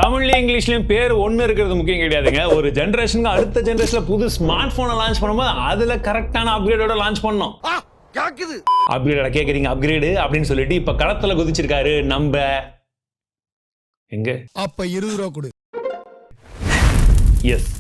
தமிழ்லயும் இங்கிலீஷ்லயும் பேர் ஒன்னு இருக்கிறது முக்கியம் கிடையாதுங்க. ஒரு ஜெனரேஷனுக்கு அடுத்த ஜெனரேஷன்ல புது ஸ்மார்ட் போனை லான்ச் பண்ணும்போது அதுல கரெக்டான அப்கிரேடோட லான்ச் பண்ணோம். அப்கிரேட கேக்குறீங்க, அப்கிரேடு அப்படின்னு சொல்லிட்டு இப்ப களத்துல குதிச்சிருக்காரு நம்ம எங்க அப்ப 20 ரூபா கொடு. எஸ்,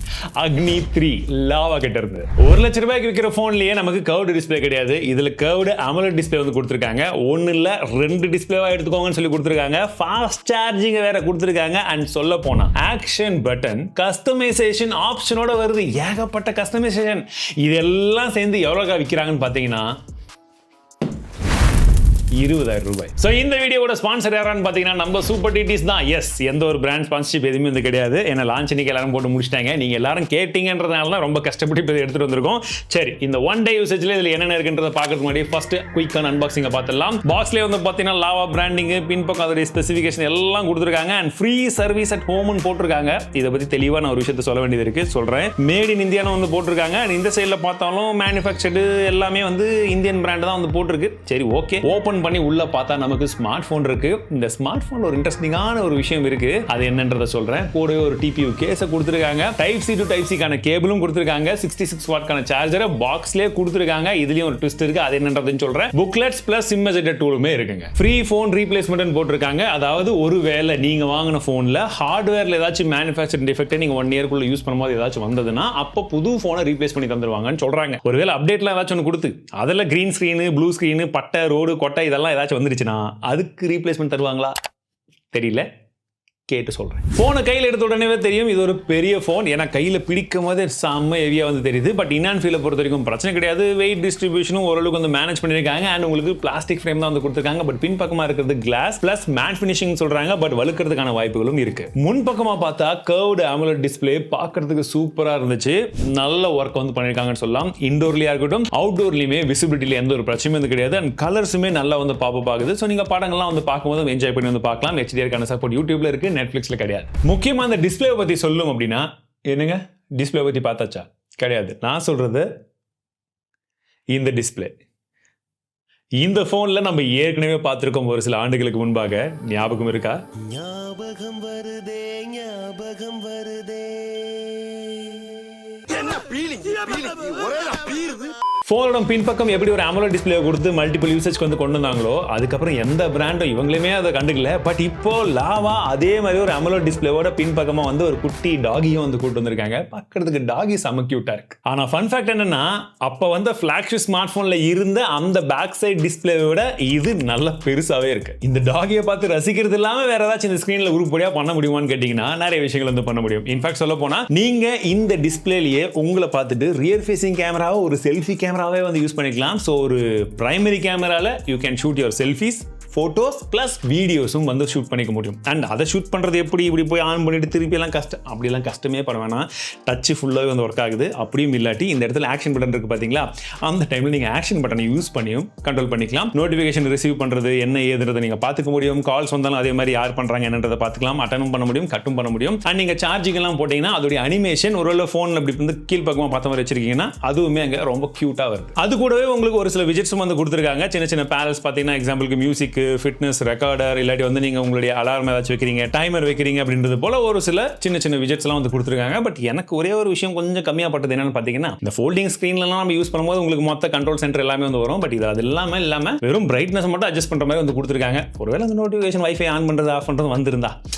அக்னி 3 லாவா கிட்ட இருந்து 1 லட்சம் ரூபாய்க்கு விற்கிற போன்லயே நமக்கு கர்வ்டு டிஸ்பிளே கிடையாது. இதுல கர்வ்டு அமோலட் டிஸ்பிளே வந்து கொடுத்துருக்காங்க. ஒன்னு இல்ல 2 டிஸ்பிளேவா எடுத்துக்கோங்கன்னு சொல்லி கொடுத்துருக்காங்க. ஃபாஸ்ட் சார்ஜிங் வேற கொடுத்துருக்காங்க. அண்ட் சொல்ல போனா ஆக்ஷன் பட்டன் கஸ்டமைசேஷன் ஆப்ஷனோட வருது. ஏகப்பட்ட கஸ்டமைசேஷன். இதெல்லாம் சேர்ந்து எவ்வளவு விற்கிறாங்கன்னு பாத்தீங்கன்னா 20,000 ரூபாய். சோ இந்த வீடியோவோட ஸ்பான்சர் யாரான்னு பாத்தீங்கன்னா நம்ம சூப்பர் டிடிஸ் தான். எஸ், எந்த ஒரு பிராண்ட் ஸ்பான்சர்ஷிப் எதுவுமே வந்து கிடையாது. ஏன்னா லான்ச் இன்னைக்கு எல்லாரும் போட்டு முடிச்சிட்டாங்க. நீங்க எல்லாரும் கேட்டீங்கன்றதுனால தான் ரொம்ப கஷ்டப்பட்டு இப்போ எடுத்துட்டு வந்திருக்கோம். சரி, இந்த ஒன் டே யூசேஜ்ல இதுல என்னென்ன இருக்குன்றத பாக்கிறதுக்கு முன்னாடி ஃபர்ஸ்ட் குயிக்கான அன்பாக்சிங்க பார்த்துடலாம். பாக்ஸ்லயே வந்து பாத்தீங்கன்னா லாவா பிராண்டிங், பின்பக்கம் அதோட ஸ்பெசிஃபிகேஷன் எல்லாம் கொடுத்துருக்காங்க. அண்ட் ஃப்ரீ சர்வீஸ் அட் ஹோம்னு போட்டிருக்காங்க. இதை பத்தி தெளிவான ஒரு விஷயத்தை சொல்ல வேண்டியது இருக்கு, சொல்றேன். மேட் இன் இந்தியான்னு வந்து போட்டிருக்காங்க. அண்ட் இந்த சைட்ல பார்த்தாலும் மேனுஃபேக்சர்டு எல்லாமே வந்து இந்தியன் பிராண்ட் தான் வந்து போட்டிருக்கு. சரி, ஓகே. ஓபன் பண்ணி உள்ள பார்த்தா நமக்கு ஸ்மார்ட் போன் இருக்கு. இந்த ஸ்மார்ட் போன்ல ஒரு இன்ட்ரெஸ்டிங்கான ஒரு விஷயம் இருக்கு. அது என்னன்றதை சொல்றேன். கூடவே ஒரு டிபியூ கேஸ் கொடுத்திருக்காங்க. Type C to type C கான கேபிளும் கொடுத்திருக்காங்க. 66 வாட் கான சார்ஜரை பாக்ஸ்லயே கொடுத்திருக்காங்க. இதுலயும் ஒரு ட்விஸ்ட் இருக்கு. அது என்னன்றதுன்னு சொல்றேன். புக்லெட்ஸ் பிளஸ் சிம் எஜெக்டர் டூலுமே இருக்குங்க. ஃப்ரீ போன் ரீப்ளேஸ்மென்ட் போட்டிருக்காங்க. அதாவது ஒருவேளை நீங்க வாங்கின போன்ல ஹார்ட்வேர்ல ஏதாச்சும் மேனுஃபேக்சரிங் டிஃபெக்ட் நீங்க 1 இயர்க்குள்ள யூஸ் பண்ணும்போது ஏதாச்சும் வந்ததுன்னா அப்ப புது போனை ரீப்ளேஸ் பண்ணி தந்துருவாங்கன்னு சொல்றாங்க. ஒருவேளை அப்டேட்ல ஏதாச்சும் ஒன்று கொடுத்து அதில் கிரீன் ஸ்கிரீன், ப்ளூ ஸ்கிரீன், பட்டை, ரோடு, கொட்டை இதெல்லாம் ஏதாச்சும் வந்துருச்சுன்னா அதுக்கு ரீப்ளேஸ்மெண்ட் தருவாங்களா தெரியல, கேட்டு சொல்றேன். போனை கையில் எடுத்த உடனே தெரியும் இது ஒரு பெரிய போன். ஏன்னா கையில் பிடிக்கும் போது செம்ம ஹெவியா வந்து தெரியுது. பட் இன் ஃபீலை பொறுத்த வரைக்கும் பிரச்சனை கிடையாது. வெயிட் டிஸ்ட்ரிபியூஷனும் ஓரளவுக்கு வந்து மேனேஜ் பண்ணிருக்காங்க. அண்ட் உங்களுக்கு பிளாஸ்டிக் ஃப்ரேம் தான் வந்து கொடுத்துருக்காங்க. பட் பின் பக்கமா இருக்கிறது கிளாஸ் பிளஸ் மேட் ஃபினிஷிங் சொல்றாங்க. பட் வழுக்கிறதுக்கான வாய்ப்புகளும் இருக்கு. முன் பக்கமா பார்த்தா கர்வ்டு அமோலட் டிஸ்பிளே பார்க்கிறதுக்கு சூப்பரா இருந்துச்சு. நல்ல ஒர்க் வந்து பண்ணிருக்காங்கன்னு சொல்லலாம். இன்டோர்லயா இருக்கட்டும் அவுட்டோர்லயுமே விசிபிலிட்டியில எந்த ஒரு பிரச்சனையும் வந்து கிடையாது. அண்ட் கலர்ஸுமே நல்லா வந்து பாப்பப் ஆகுது. ஸோ நீங்க படங்கள்லாம் வந்து பார்க்கும்போது என்ஜாய் பண்ணி வந்து பார்க்கலாம். HDR சப்போர்ட் யூடியூப்ல இருக்கு, நெட்ஃபிளிக்ஸ்ல கிடையாது. முக்கியமா அந்த டிஸ்பிளே பத்தி சொல்லும் அப்படின்னா என்னங்க டிஸ்பிளே பத்தி பார்த்தாச்சா? கிடையாது. நான் சொல்றது இந்த டிஸ்பிளே. இந்த போன்ல நம்ம ஏற்கனவே பார்த்திருக்கோம் ஒரு சில ஆண்டுகளுக்கு முன்பாக. ஞாபகம் இருக்கா? ஞாபகம் வருதே, ஞாபகம் வருதே. போனோட பின்பக்கம் எப்படி ஒரு அமோலட் டிஸ்பிளே கொடுத்து மல்டிபிள் யூசேஜ்க்கு வந்து கொண்டு வந்தாங்களோ அதுக்கப்புறம் எந்த பிராண்டும் இவங்களுமே அதை கண்டுக்கல. பட் இப்போ லாவா அதே மாதிரி ஒரு அமோலட் டிஸ்பிளேவோட பின்பக்கமா வந்து ஒரு குட்டி டாகியும் வந்து கூட்டு வந்திருக்காங்க. பார்க்கிறதுக்கு டாகி செம கியூட்டா இருக்கு. ஆனா ஃபன் ஃபேக்ட் என்னன்னா, அப்ப வந்து ஃபிளாக்ஷிப் ஸ்மார்ட் போன்ல இருந்த அந்த பேக் சைடு டிஸ்பிளேவோட இது நல்ல பெருசாவே இருக்கு. இந்த டாகியை பார்த்து ரசிக்கிறது இல்லாம வேற ஏதாச்சும் இந்த ஸ்கிரீன்ல உருப்படியா பண்ண முடியுமான்னு கேட்டீங்கன்னா நிறைய விஷயங்கள் வந்து பண்ண முடியும். இன்ஃபேக்ட் சொல்ல போனா நீங்க இந்த டிஸ்பிளேலயே உங்களை பார்த்துட்டு ரியர் ஃபேசிங் கேமராவை ஒரு செல்ஃபி கேமராவே வந்து யூஸ் பண்ணிக்கலாம். சோ ஒரு பிரைமரி கேமரால you can shoot your selfies, photos plus வீடியோஸும் வந்து ஷூட் பண்ணிக்க முடியும். அண்ட் அதை ஷூட் பண்றது எப்படி, இப்படி போய் ஆன் பண்ணிட்டு திருப்பி எல்லாம் கஷ்டம், அப்படிலாம் கஷ்டமே பண்ண வேணாம். டச் ஃபுல்லாகவே வந்து ஒர்க் ஆகுது. அப்படியும் இல்லாட்டி இந்த இடத்துல ஆக்ஷன் பட்டன் இருக்கு பாத்தீங்களா, அந்த டைம்ல நீங்க ஆக்ஷன் பட்டனை யூஸ் பண்ணியும் கண்ட்ரோல் பண்ணிக்கலாம். நோட்டிபிகேஷன் ரிசீவ் பண்றது என்ன ஏதுன்றதை நீங்க பாத்துக்க முடியும். கால்ஸ் வந்தாலும் அதே மாதிரி யார் பண்றாங்க என்னன்றதை பாத்துக்கலாம். அட்டனும் பண்ண முடியும், கட்டும் பண்ண முடியும். அண்ட் நீங்க சார்ஜிங் எல்லாம் போட்டீங்கன்னா அதோட அனிமேஷன் ஒருவேளை போன்ல இப்படி வந்து கீழ் பக்கமா பார்த்த மாதிரி வச்சிருக்கீங்கன்னா அதுவுமே அங்க ரொம்ப கியூட்டா வருது. அது கூடவே உங்களுக்கு ஒரு சில விஜெட்ஸும் வந்து கொடுத்துருக்காங்க. சின்ன சின்ன பேனல்ஸ் பாத்தீங்கன்னா எக்ஸாம்பிளுக்கு மியூசிக், ஃபிட்னஸ், ரெக்கார்டர், இல்லாட்டி வந்து நீங்க உங்களுடைய அலாரம் ஏதாச்சும் வைக்கிறீங்க, டைமர் வைக்கிறீங்க அப்படின்றது போல ஒரு சில சின்ன சின்ன விஜெட்ஸ் எல்லாம் வந்து கொடுத்துருக்காங்க. பட் எனக்கு ஒரே ஒரு விஷயம் கொஞ்சம் கம்மியா பட்டது என்னன்னு பாத்தீங்கன்னா, இந்த ஃபோல்டிங் ஸ்கிரீன்லாம் நம்ம யூஸ் பண்ணும்போது உங்களுக்கு மொத்த கண்ட்ரோல் சென்டர் எல்லாமே வந்து வரும். பட் இது அது இல்லாம வெறும் பிரைட்னஸ் மட்டும் அட்ஜஸ்ட் பண்ற மாதிரி வந்து கொடுத்துருக்காங்க. ஒருவேளை அந்த நோட்டிபிகேஷன் வைஃபை ஆன் பண்றது ஆஃப் பண்றது வந்திருந்தா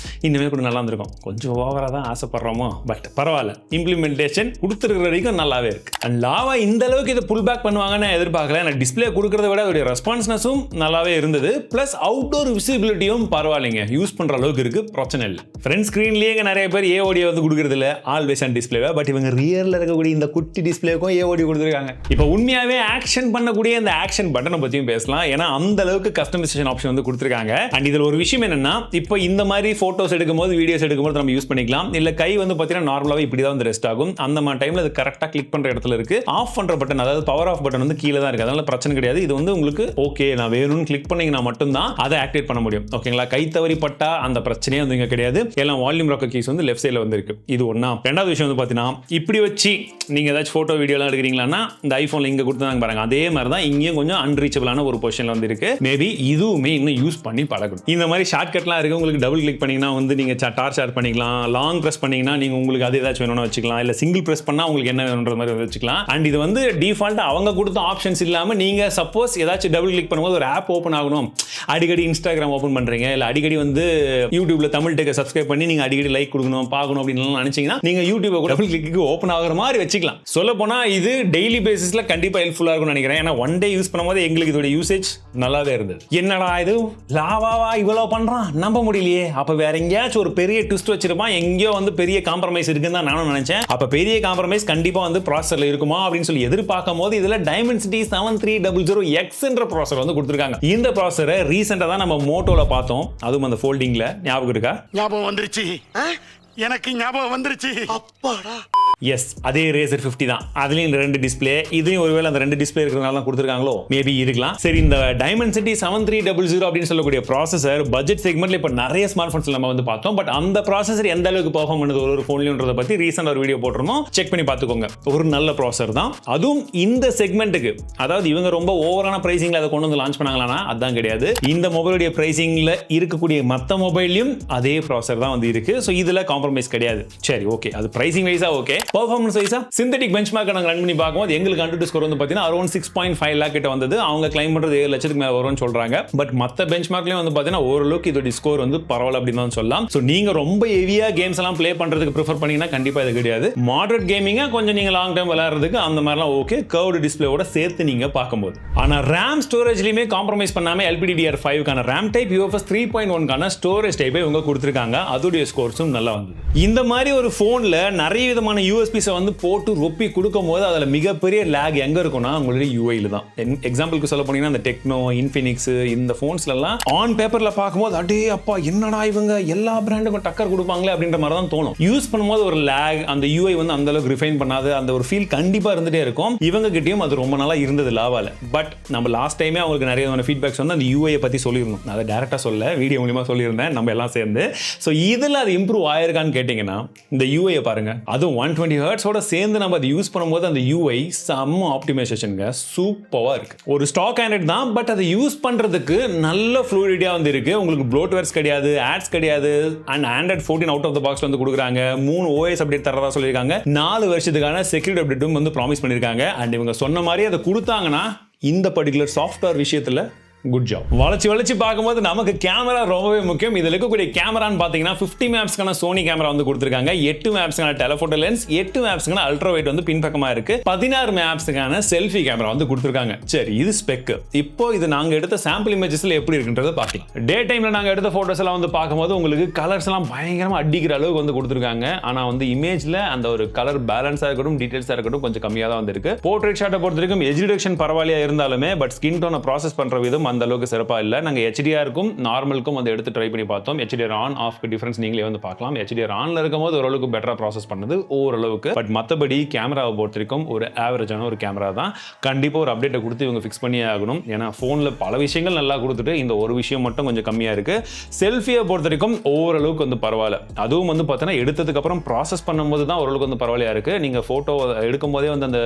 இன்னுமே கூட நல்லா இருந்திருக்கும். கொஞ்சம் ஓவரா தான் ஆசைப்படுறோமோ, பட் பரவாயில்ல. இம்ப்ளிமெண்டேஷன் கொடுத்துருக்கிற வரைக்கும் நல்லாவே இருக்கு. அண்ட் லாவா இந்த அளவுக்கு இதை புல் பேக் பண்ணுவாங்கன்னு எதிர்பார்க்கல. நான் டிஸ்பிளே கொடுக்கறத விட அதோட ரெஸ்பான்ஸ்னஸும் நல்லாவே இருந்தது. பிளஸ் அவுட்டோர் விசிபிலிட்டியும் பரவாயில்லைங்க, யூஸ் பண்ற அளவுக்கு இருக்கு, பிரச்சனை இல்லை. ஃப்ரண்ட் ஸ்கிரீன்லயே நிறைய பேர் AOD வந்து கொடுக்கறது இல்ல, ஆல்வேஸ் ஆன் டிஸ்பிளேவா. பட் இவங்க ரியர்ல இருக்கக்கூடிய இந்த குட்டி டிஸ்பிளேக்கும் AOD கொடுத்துருக்காங்க. இப்போ உண்மையாவே ஆக்ஷன் பண்ணக்கூடிய இந்த ஆக்ஷன் பட்டனை பத்தியும் பேசலாம். ஏன்னா அந்த அளவுக்கு கஸ்டமைசேஷன் ஆப்ஷன் வந்து கொடுத்துருக்காங்க. அண்ட் இதுல ஒரு விஷயம் என்னன்னா, இப்போ இந்த மாதிரி போட்டோஸ் எடுக்கும்போது, வீடியோஸ் எடுக்கும்போது நம்ம யூஸ் பண்ணிக்கலாம். இல்ல கை வந்து பாத்தீங்கன்னா நார்மலாவே இப்படி தான் வந்து ரெஸ்ட் ஆகும். அந்த மாதிரி டைம்ல அது கரெக்டா கிளிக் பண்ற இடத்துல இருக்கு. ஆஃப் பண்ற பட்டன், அதாவது பவர் ஆஃப் பட்டன் வந்து கீழே தான் இருக்கு. அதனால பிரச்சனை கிடையாது. இது வந்து உங்களுக்கு ஓகே நான் வேணும்னு கிளிக் பண்ணீங்கன்னா மட்டும் மட்டும்தான் அதை ஆக்டிவேட் பண்ண முடியும். ஓகேங்களா, கை தவறி பட்டா அந்த பிரச்சனையே வந்து இங்க கிடையாது. எல்லாம் வால்யூம் ராக்கர் கீஸ் வந்து லெஃப்ட் சைடில் வந்து இருக்கு. இது ஒண்ணா. ரெண்டாவது விஷயம் வந்து பார்த்தீங்கன்னா, இப்படி வச்சு நீங்க ஏதாச்சும் போட்டோ வீடியோலாம் எடுக்கிறீங்களா இந்த ஐபோன்ல இங்க கொடுத்தாங்க பாருங்க, அதே மாதிரி தான் இங்கேயும் கொஞ்சம் அன்ரீச்சபிளான ஒரு பொசிஷன்ல வந்து இருக்கு. மேபி இதுவுமே இன்னும் யூஸ் பண்ணி பழகணும். இந்த மாதிரி ஷார்ட்கட்லாம் இருக்கு. உங்களுக்கு டபுள் கிளிக் பண்ணீங்கன்னா வந்து நீங்க டார்ச் ஷேர் பண்ணிக்கலாம். லாங் பிரஸ் பண்ணீங்கன்னா நீங்க உங்களுக்கு அது ஏதாச்சும் வேணும்னு வச்சுக்கலாம். இல்ல சிங்கிள் பிரஸ் பண்ணா உங்களுக்கு என்ன வேணும்ன்ற மாதிரி வச்சுக்கலாம். அண்ட் இது வந்து டிஃபால்ட்டா அவங்க கொடுத்த ஆப்ஷன்ஸ் இல்லாம நீங்க சப்போஸ் ஏதாச்சும் டபுள் கிளிக் பண்ணும்போது ஒரு ஆப் ஓப்பன் ஆகணும், அடிக்கடி இன்ஸ்டாகிராம் ஓப்பன் பண்றீங்க, இல்ல அடிக்கடி வந்து யூடியூப்ல தமிழ் டெக்க சப்ஸ்கிரைப் பண்ணி நீங்க அடிக்கடி லைக் கொடுக்கணும் பார்க்கணும் அப்படின்னு நினைச்சீங்கன்னா நீங்க யூடியூப் டபுள் கிளிக்கு ஓப்பன் ஆகிற மாதிரி வச்சுக்கலாம். சொல்ல போனா இது டெய்லி பேசிஸ்ல கண்டிப்பா ஹெல்ப்ஃபுல்லா இருக்கும்னு நினைக்கிறேன். ஏன்னா ஒன் டே யூஸ் பண்ணும்போது எங்களுக்கு இதோட யூசேஜ் நல்லாவே இருந்தது. என்னடா இது லாவாவா இவ்வளவு பண்றான் நம்ப முடியலையே, அப்ப வேற எங்கேயாச்சும் ஒரு பெரிய ட்விஸ்ட் வச்சிருப்பான், எங்கேயோ வந்து பெரிய காம்ப்ரமைஸ் இருக்குன்னு தான் நானும் நினைச்சேன். அப்ப பெரிய காம்ப்ரமைஸ் கண்டிப்பா வந்து ப்ராசஸர்ல இருக்குமா அப்படின்னு சொல்லி எதிர்பார்க்கும் போது இதுல Dimensity 7300X என்ற ப்ராசஸர் வந்து கொடுத்திருக்காங்க. இந்த ப்ராசஸரை ரீசெண்டா தான் நம்ம மோட்டோல பார்த்தோம், அதுவும் அந்த ஃபோல்டிங்ல. ஞாபகம் இருக்கா? ஞாபகம் வந்துருச்சு, எனக்கு ஞாபகம் வந்துருச்சு. அப்பாடா. எஸ், அதே Razer 50 தான். அதுலயும் ரெண்டு டிஸ்பிளே, இதுலயும் ஒருவேளை அந்த ரெண்டு டிஸ்பிளே இருக்கிறதுனால தான் கொடுத்திருக்காங்களோ, மேபி இருக்கலாம். சரி, இந்த Dimensity 7300 அப்படின்னு சொல்லக்கூடிய ப்ராசஸர் பட்ஜெட் செக்மெண்ட்ல இப்ப நிறைய ஸ்மார்ட் போன்ஸ்ல நம்ம வந்து பார்த்தோம். பட் அந்த ப்ராசஸர் எந்த அளவுக்கு பெர்ஃபார்ம் பண்ணுது ஒரு போன்லன்றத பத்தி ரீசெண்டா ஒரு வீடியோ போட்டிருந்தோம், செக் பண்ணி பார்த்துக்கோங்க. ஒரு நல்ல ப்ராசஸர் தான், அதுவும் இந்த செக்மெண்ட்டுக்கு. அதாவது இவங்க ரொம்ப ஓவரான பிரைசிங்ல அதை கொண்டு வந்து லான்ச் பண்ணாங்களானா அதான் கிடையாது. இந்த மொபைலுடைய பிரைசிங்ல இருக்கக்கூடிய மற்ற மொபைல்லையும் அதே ப்ராசஸர் தான் வந்து இருக்கு. ஸோ இதுல காம்ப்ரமைஸ் கிடையாது. சரி, ஓகே, அது பிரைசிங் வைஸா ஓகே. பெர்ஃபார்மன்ஸ் வைஸா சிந்தட்டிக் பெஞ்ச்மார்க் நாங்கள் ரன் பண்ணி பார்க்கும்போது எங்களுக்கு AnTuTu ஸ்கோர் வந்து பார்த்தீங்கன்னா அரௌண்ட் 6.5 lakh கிட்ட வந்தது. அவங்க கிளைம் பண்றது 7 லட்சத்துக்கு மேல வரும்னு சொல்றாங்க. பட் மற்ற பெஞ்ச்மார்க்லயும் வந்து பார்த்தீங்கன்னா ஓரளவுக்கு இதோட ஸ்கோர் வந்து பரவாயில்ல அப்படின்னு தான் சொல்லலாம். ஸோ நீங்க ரொம்ப ஹெவியா கேம்ஸ் எல்லாம் ப்ளே பண்றதுக்கு ப்ரிஃபர் பண்ணீங்கன்னா கண்டிப்பா இது கிடையாது. மாடரேட் கேமிங்கா கொஞ்சம் நீங்க லாங் டைம் விளையாடுறதுக்கு அந்த மாதிரிலாம் ஓகே, கர்வ்டு டிஸ்பிளேவோட சேர்த்து நீங்க பார்க்கும்போது. ஆனா ரேம் ஸ்டோரேஜ்லயுமே காம்ப்ரமைஸ் பண்ணாம LPDDR5 கான ரேம் டைப் UFS 3.1 கான ஸ்டோரேஜ் டைப்பை இவங்க கொடுத்திருக்காங்க. அதோடைய ஸ்கோர்ஸும் நல்லா வந்தது. இந்த மாதிரி ஒரு போன்ல நிறைய விதமான USBs வந்து போட்டு ரொப்பி கொடுக்கும் போது அதில் மிகப்பெரிய லேக் எங்க இருக்கும்னா உங்களுடைய யூஐல தான். எக்ஸாம்பிளுக்கு சொல்ல போனீங்கன்னா இந்த டெக்னோ, இன்ஃபினிக்ஸ் இந்த போன்ஸ்லாம் ஆன் பேப்பர்ல பார்க்கும்போது அடே அப்பா என்னடா இவங்க எல்லா பிராண்டுக்கும் டக்கர் கொடுப்பாங்களே அப்படின்ற மாதிரி தான் தோணும். யூஸ் பண்ணும்போது ஒரு லேக், அந்த யூஐ வந்து அந்த அளவுக்கு ரிஃபைன் பண்ணாது, அந்த ஒரு ஃபீல் கண்டிப்பா இருந்துட்டே இருக்கும். இவங்க கிட்டயும் அது ரொம்ப நாளா இருந்தது லாவால. பட் நம்ம லாஸ்ட் டைமே அவங்களுக்கு நிறைய ஃபீட்பேக்ஸ் வந்து அந்த யூஐயை பத்தி சொல்லியிருந்தோம். அதை டேரக்டா சொல்ல வீடியோ மூலமா சொல்லியிருந்தேன் நம்ம எல்லாம் சேர்ந்து. ஸோ இதில் அது இம்ப்ரூவ் ஆயிருக்கான்னு கேட்டீங்கன்னா இந்த யூஐயை பாருங்க, அதுவும் 120 ஹெர்ட்ஸோட சேர்ந்து நம்ம அதை யூஸ் பண்ணும்போது அந்த UI செம்ம ஆப்டிமைசேஷன்ங்க, சூப்பரா இருக்கு. ஒரு ஸ்டாக் ஆண்ட்ராய்ட் தான், பட் அதை யூஸ் பண்றதுக்கு நல்ல ஃப்ளூயிடிட்டியா வந்து இருக்கு. உங்களுக்கு ப்ளோட்வேர்ஸ் கிடையாது, ஆட்ஸ் கிடையாது. And Android 14 out of the box வந்து கொடுக்குறாங்க. 3 OS அப்டேட் தரதா சொல்லியிருக்காங்க. 4 வருஷத்துக்கான செக்யூரிட்டி அப்டேட்டும் வந்து ப்ராமிஸ் பண்ணியிருக்காங்க. அண்ட் இவங்க சொன்ன மாதிரி அதை கொடுத்தாங்கன்னா இந்த பர்டிகுலர் சாஃப்ட்வேர் விஷயத்துல குட் ஜாப். வளைச்சு பார்க்கும்போது நமக்கு கேமரா ரொம்பவே முக்கியம். இதில் இருக்கக்கூடிய கேமரான்னு பார்த்தீங்கன்னா 50 மேப்ஸ்க்கான சோனி கேமரா வந்து கொடுத்துருக்காங்க, 8 மேப்ஸ்க்கான டெலஃபோட்டோ லென்ஸ், 8 மேப்ஸ்க்கான அல்ட்ரா வைட் வந்து பின்பக்கமாக இருக்கு, 16 மேப்ஸ்க்கான செல்ஃபி கேமரா வந்து கொடுத்துருக்காங்க. சரி, இது ஸ்பெக். இப்போ இது நாங்கள் எடுத்த சாம்பிள் இமேஜஸ்ல எப்படி இருக்குன்றதை பார்க்கலாம். டே டைம்ல நாங்கள் எடுத்த போட்டோஸ் எல்லாம் வந்து பார்க்கும்போது உங்களுக்கு கலர்ஸ் எல்லாம் பயங்கரமாக அடிக்கிற அளவுக்கு வந்து கொடுத்துருக்காங்க. ஆனால் வந்து இமேஜ்ல அந்த ஒரு கலர் பேலன்ஸாக இருக்கட்டும், டீடைல்ஸாக இருக்கட்டும் கொஞ்சம் கம்மியாக தான் வந்து இருக்கு. போர்ட்ரேட் ஷாட்டை பொறுத்த வரைக்கும் எட்ஜ் ரிடக்ஷன் பரவாயில்லையா இருந்தாலுமே பட் ஸ்கின் டோனை ப்ராசஸ் பண்ற விதம் அந்த அளவுக்கு சிறப்பா இல்ல. நாங்க HDR-க்கும் நார்மலுக்கும் வந்து எடுத்து ட்ரை பண்ணி பார்த்தோம். HDR ஆன் ஆஃப் டிஃபரன்ஸ் நீங்களே வந்து பார்க்கலாம். HDR ஆன்ல இருக்கும்போது ஓரளவுக்கு பெட்டரா ப்ராசஸ் பண்ணது ஓரளவுக்கு. பட் மற்றபடி கேமராவை பொறுத்திருக்கும் ஒரு ஆவரேஜான ஒரு கேமரா தான். கண்டிப்பா ஒரு அப்டேட்டை கொடுத்து இவங்க ஃபிக்ஸ் பண்ணியே ஆகணும். ஏன்னா போன்ல பல விஷயங்கள் நல்லா கொடுத்துட்டு இந்த ஒரு விஷயம் மட்டும் கொஞ்சம் கம்மியா இருக்கு. செல்ஃபியை பொறுத்த வரைக்கும் ஓரளவுக்கு வந்து பரவாயில்ல. அதுவும் வந்து பார்த்தீங்கன்னா எடுத்ததுக்கு அப்புறம் ப்ராசஸ் பண்ணும்போது தான் ஓரளவுக்கு வந்து பரவாயில்லையா இருக்கு. நீங்க போட்டோ எடுக்கும் போதே வந்து அந்த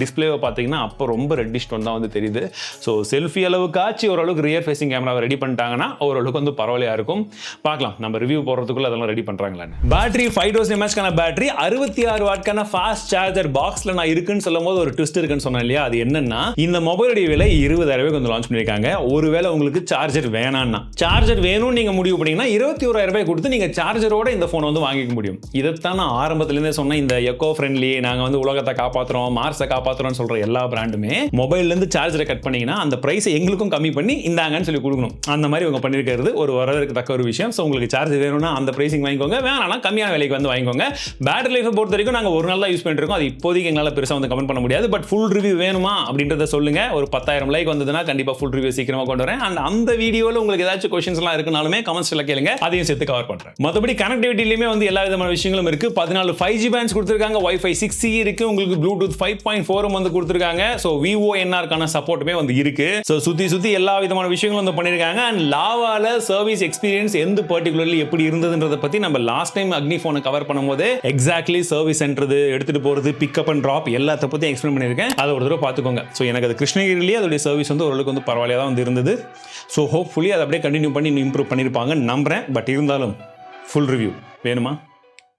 டிஸ்பிளேவை பார்த்தீங்கன்னா அப்போ ரொம்ப ரெட்டிஷ் டோன் தான் வந்து தெரியுது. ஸோ செல்ஃபி அளவுக்காச்சு ஓரளவுக்கு ரியர் ஃபேசிங் கேமராவை ரெடி பண்ணிட்டாங்கன்னா ஓரளவுக்கு வந்து பரவாயில்லையா இருக்கும். பார்க்கலாம் நம்ம ரிவ்யூ போடுறதுக்குள்ள அதெல்லாம் ரெடி பண்றாங்களான்னு. பேட்டரி 5000 mAh பேட்டரி, 66 வாட்க்கான ஃபாஸ்ட் சார்ஜர் பாக்ஸ்ல நான் இருக்குன்னு சொல்லும்போது ஒரு ட்விஸ்ட் இருக்குன்னு சொன்னேன் இல்லையா, அது என்னன்னா இந்த மொபைலுடைய விலை 20,000 வந்து லான்ச் பண்ணிருக்காங்க. ஒருவேளை உங்களுக்கு சார்ஜர் வேணாம்னா, சார்ஜர் வேணும்னு நீங்க முடிவு பண்ணீங்கன்னா 21,000 கொடுத்து நீங்க சார்ஜரோட இந்த போன் வந்து வாங்கிக்க முடியும். இதைத்தான் நான் ஆரம்பத்திலிருந்தே சொன்னேன். இந்த எக்கோ ஃப்ரெண்ட்லி, நாங்க வந்து உலகத்தை காப்பாத்துறோம், மார்ஸை காப்பாத்துறோம்னு சொல்ற எல்லா பிராண்டுமே மொபைல்ல இருந்து சார்ஜரை கட் பண்ணீங்கன்னா அந்த பிரைஸை எங்களுக்கும் கம்மி பண்ணி இந்தாங்கன்னு சொல்லி கொடுக்கணும். அந்த மாதிரி இவங்க பண்ணிருக்கிறது ஒரு வரவேற்க தக்க ஒரு விஷயம். ஸோ உங்களுக்கு சார்ஜ் வேணும்னா அந்த பிரைசிங் வாங்கிக்கோங்க, வேணாம்னா கம்மியான விலைக்கு வந்து வாங்கிக்கோங்க. பேட்டரி லைஃபை பொறுத்த வரைக்கும் நாங்கள் ஒரு நாள் தான் யூஸ் பண்ணிட்டு இருக்கோம். அது இப்போதைக்கு எங்களால் பெருசாக வந்து கமெண்ட் பண்ண முடியாது. பட் ஃபுல் ரிவ்யூ வேணுமா அப்படின்றத சொல்லுங்க. ஒரு 10,000 லைக் வந்ததுன்னா கண்டிப்பாக ஃபுல் ரிவ்யூ சீக்கிரமா கொண்டு வரேன். அண்ட் அந்த வீடியோவில் உங்களுக்கு ஏதாச்சும் கொஸ்டின்ஸ்லாம் இருக்குனாலுமே கமெண்ட்ஸ்ல கேளுங்க, அதையும் சேர்த்து கவர் பண்றேன். மற்றபடி கனெக்டிவிட்டிலையுமே வந்து எல்லா விதமான விஷயங்களும் இருக்கு. 14 5G பேண்ட்ஸ் கொடுத்துருக்காங்க, Wi-Fi 6E இருக்கு, உங்களுக்கு Bluetooth 5.4 வந்து கொடுத்துருக்காங்க. ஸோ VONR கான சப்போர்ட்டுமே வந்து இருக்கு. ஸோ சுத்தி சுற்றி எல்லா விதமான விஷயங்களும் வந்து பண்ணியிருக்காங்க. அண்ட் லாவால சர்வீஸ் எக்ஸ்பீரியன்ஸ் எந்த பர்டிகுலர்லி எப்படி இருந்ததுன்றதை பற்றி நம்ம லாஸ்ட் டைம் அக்னி ஃபோனை கவர் பண்ணும்போது எக்ஸாக்ட்லி சர்வீஸ் சென்டர் எடுத்துகிட்டு போகிறது, பிக்கப் அண்ட் ட்ராப் எல்லாத்த பற்றி எக்ஸ்பிளைன் பண்ணியிருக்கேன். அதை ஒரு தடவை பார்த்துக்கோங்க. ஸோ எனக்கு அது கிருஷ்ணகிரிலேயே அதோடைய சர்வீஸ் வந்து ஓரளவுக்கு வந்து பரவாயில்லையாக தான் வந்து இருந்தது. ஸோ ஹோப்ஃபுல்லி அதை அப்படியே கண்டினியூ பண்ணி இம்ப்ரூவ் பண்ணியிருப்பாங்க நம்புகிறேன். பட் இருந்தாலும் ஃபுல் ரிவ்யூ வேணுமா?